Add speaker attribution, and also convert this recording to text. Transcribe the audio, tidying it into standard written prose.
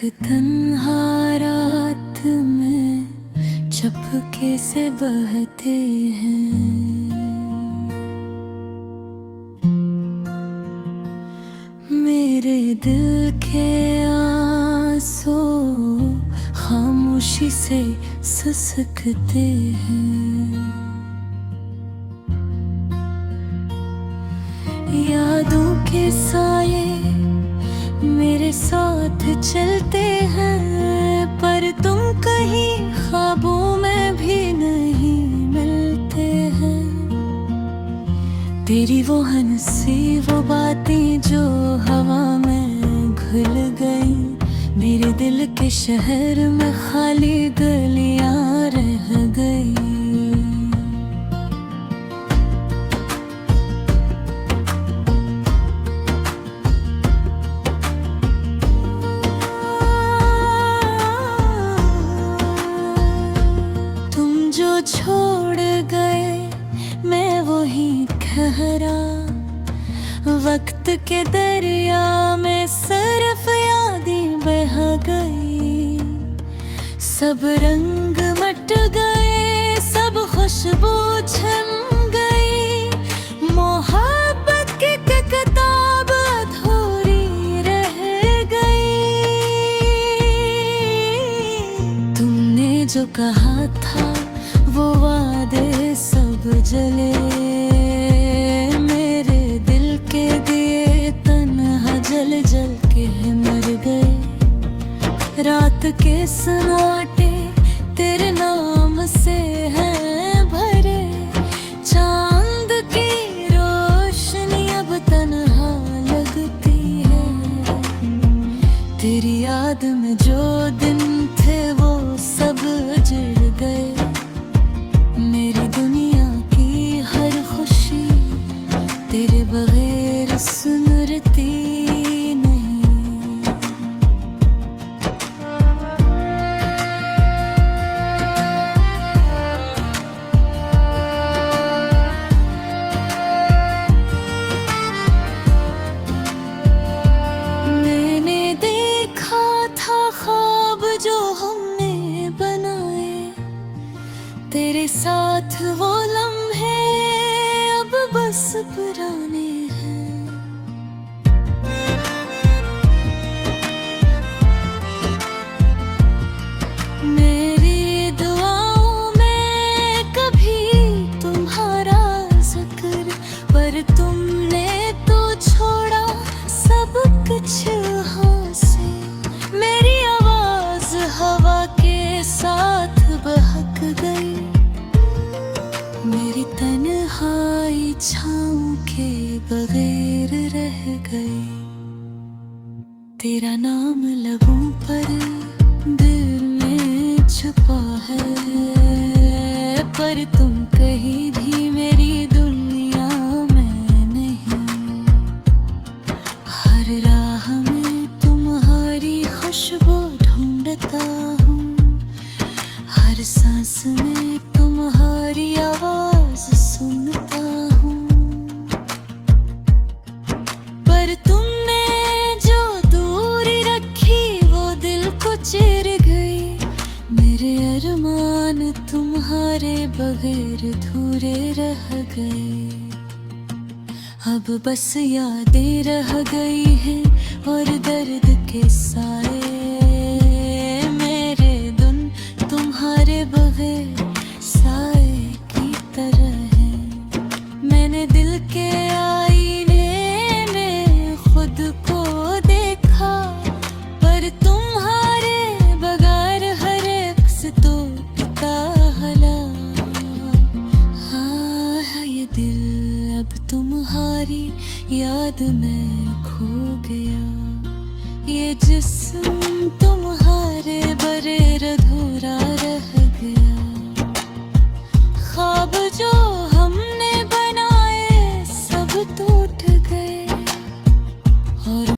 Speaker 1: तन्हा रात में चपके से बहते हैं। मेरे दिल के आंसू खामोशी से सिसकते हैं। यादों के साये मेरे साथ चलते हैं, पर तुम कहीं ख्वाबों में भी नहीं मिलते हैं। तेरी वो हंसी वो बातें जो हवा में घुल गई, मेरे दिल के शहर में खाली गलियां रह गई। छोड़ गए मैं वही ठहरा, वक्त के दरिया में सिर्फ यादें बह गई। सब रंग मट गए, सब खुशबू छिन गई, मोहब्बत की किताब अधूरी रह गई। तुमने जो कहा था वो वादे सब जले, मेरे दिल के दिए तन्हा जल जल के मर गए। रात के सन्नाटे तेरे नाम से हैं भरे, चांद की रोशनी अब तन्हा लगती है। तेरी याद में जो दिन थे वो सब उजड़ गए, मेरी दुनिया की हर खुशी तेरे बगैर सुनरती नहीं। मैंने देखा था ख्वाब जो हमने बनाए, तेरे साथ वो लम्हे अब बस पुराने हैं। मेरी दुआओं में कभी तुम्हारा जिक्र, पर तुमने तो छोड़ा सब कुछ हाथ से। मेरी आवाज हवा के साथ बहक गई, मेरी तन्हाई छाँव के बगैर रह गई। तेरा नाम लबों पर दिल में छुपा है, पर तुम कहीं भी मेरी दुनिया में नहीं। हर राह में तुम्हारी खुशबू ढूंढता हूँ, हर सांस में तुम्हारी आवाज सुनता हूँ। पर तुमने जो दूरी रखी वो दिल को चिर गई, मेरे अरमान तुम्हारे बगैर अधूरे रह गए। अब बस यादें रह गई हैं और दर्द के साए, मेरे धुन तुम्हारे बगैर साए की तरह है। मैंने दिल के आईने में खुद को देखा, पर तुम्हारे बगैर हर अक्स तो टूटा हला। हाँ ये दिल अब तुम्हारी याद में खो गया, ये जिस्म